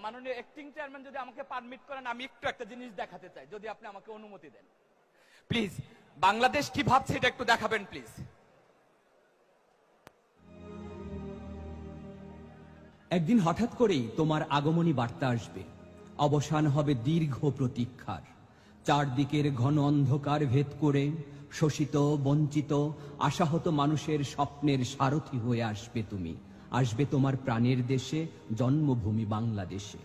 মাননীয় acting chairman যদি আমাকে পারমিট করেন, আমি একটু একটা জিনিস দেখাতে চাই, যদি আপনি আমাকে অনুমতি দেন প্লিজ। বাংলাদেশ কি ভাবছে এটা একটু দেখাবেন প্লিজ। একদিন হঠাৎ করেই তোমার আগমনী বার্তা আসবে, অবসান হবে দীর্ঘ প্রতীক্ষার। চারদিকের ঘন অন্ধকার ভেদ করে শোষিত, বঞ্চিত, আশাহত মানুষের স্বপ্নের সারথি হয়ে আসবে তুমি। আসবে তোমার প্রাণের দেশে, জন্মভূমি বাংলাদেশে।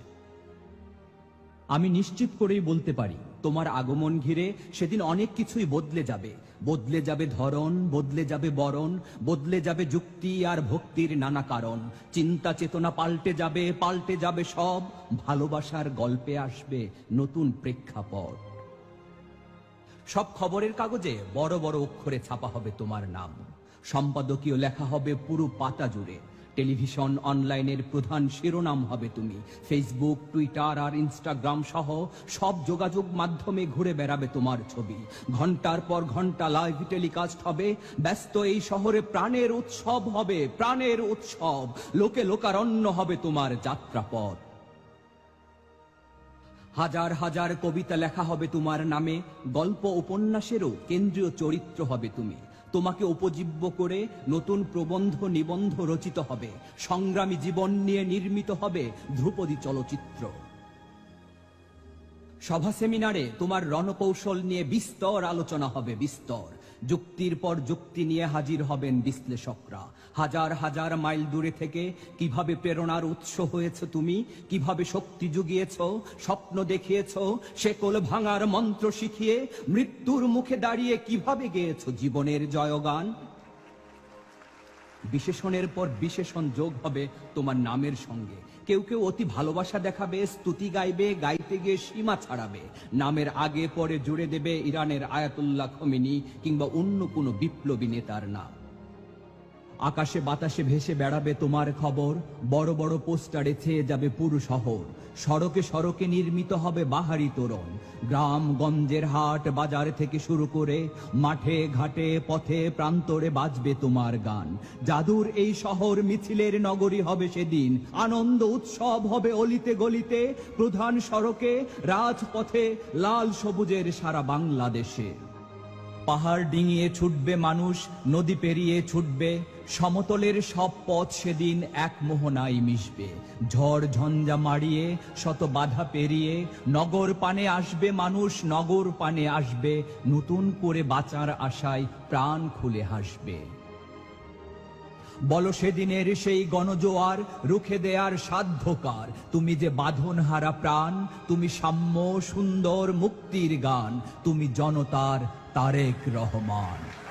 আমি নিশ্চিত করেই বলতে পারি, তোমার আগমন ঘিরে সেদিন অনেক কিছুই বদলে যাবে। বদলে যাবে ধরন, বদলে যাবে বরণ, বদলে যাবে যুক্তি আর ভক্তির নানা কারণ। চিন্তা চেতনা পাল্টে যাবে সব। ভালোবাসার গল্পে আসবে নতুন প্রেক্ষাপট। সব খবরের কাগজে বড় বড় অক্ষরে ছাপা হবে তোমার নাম। সম্পাদকীয় লেখা হবে পুরো পাতা জুড়ে। টেলিভিশন, অনলাইনের প্রধান শিরোনাম হবে তুমি। ফেসবুক, টুইটার আর ইনস্টাগ্রাম সহ সব যোগাযোগ মাধ্যমে ঘুরে বেড়াবে তোমার ছবি। ঘন্টার পর ঘন্টা লাইভ টেলিকাস্ট হবে। ব্যস্ত এই শহরে প্রাণের উৎসব হবে, প্রাণের উৎসব। লোকে লোকারণ্য হবে তোমার যাত্রাপথ। হাজার হাজার কবিতা লেখা হবে তোমার নামে। গল্প উপন্যাসেরও কেন্দ্রীয় চরিত্র হবে তুমি। তোমাকে উপজীব্য করে নতুন প্রবন্ধ নিবন্ধ রচিত হবে। সংগ্রামী জীবন নিয়ে নির্মিত হবে ধ্রুপদী চলচ্চিত্র। সভা সেমিনারে তোমার রণকৌশল নিয়ে বিস্তর আলোচনা হবে, বিস্তর। যুক্তির পর যুক্তি নিয়ে হাজির হবেন বিশ্লেষকরা। হাজার হাজার মাইল দূরে থেকে কিভাবে প্রেরণার উৎস হয়েছে তুমি, কিভাবে শক্তি জুগিয়েছ, স্বপ্ন দেখিয়েছ, শেকল ভাঙার মন্ত্র শিখিয়ে মৃত্যুর মুখে দাঁড়িয়ে কিভাবে গেয়েছ জীবনের জয়গান। বিশেষণের পর বিশেষণ যোগ হবে তোমার নামের সঙ্গে। কেউ কেউ অতি ভালোবাসা দেখাবে, স্তুতি গাইবে, গাইতে গিয়ে সীমা ছাড়াবে। নামের আগে পরে জুড়ে দেবে ইরানের আয়াতুল্লাহ খোমেনি কিংবা অন্য কোনো বিপ্লবী নেতার নাম। আকাশে বাতাসে ভেসে বেড়াবে তোমার খবর। বড় বড় পোস্টারে ছেয়ে যাবে পুরো শহর। সড়কে সড়কে নির্মিত হবে বাহারি তোরণ। গ্রাম গঞ্জের হাট বাজার থেকে শুরু করে মাঠে ঘাটে পথে প্রান্তরে বাজবে তোমার গান। জাদুর এই শহর মিছিলের নগরী হবে সেদিন। আনন্দ উৎসব হবে অলিতে গলিতে, প্রধান সড়কে, রাজপথে, লাল সবুজের সারা বাংলাদেশে। পাহাড় ডিঙিয়ে ছুটবে মানুষ, নদী পেরিয়ে ছুটবে। সমতলের সব পথ সেদিন এক মোহনায় মিশবে। ঝড় ঝঞ্ঝা মাড়িয়ে শত বাধা পেরিয়ে নগর পানে আসবে মানুষ, নগর পানে আসবে। নতুন করে বাঁচার আশায় প্রাণ খুলে হাসবে। বলো সেদিনের সেই গণজোয়ার রুখে দেয়ার সাধ্যকার। তুমি যে বাঁধন হারা প্রাণ, তুমি সাম্য সুন্দর মুক্তির গান, তুমি জনতার তারেক রহমান।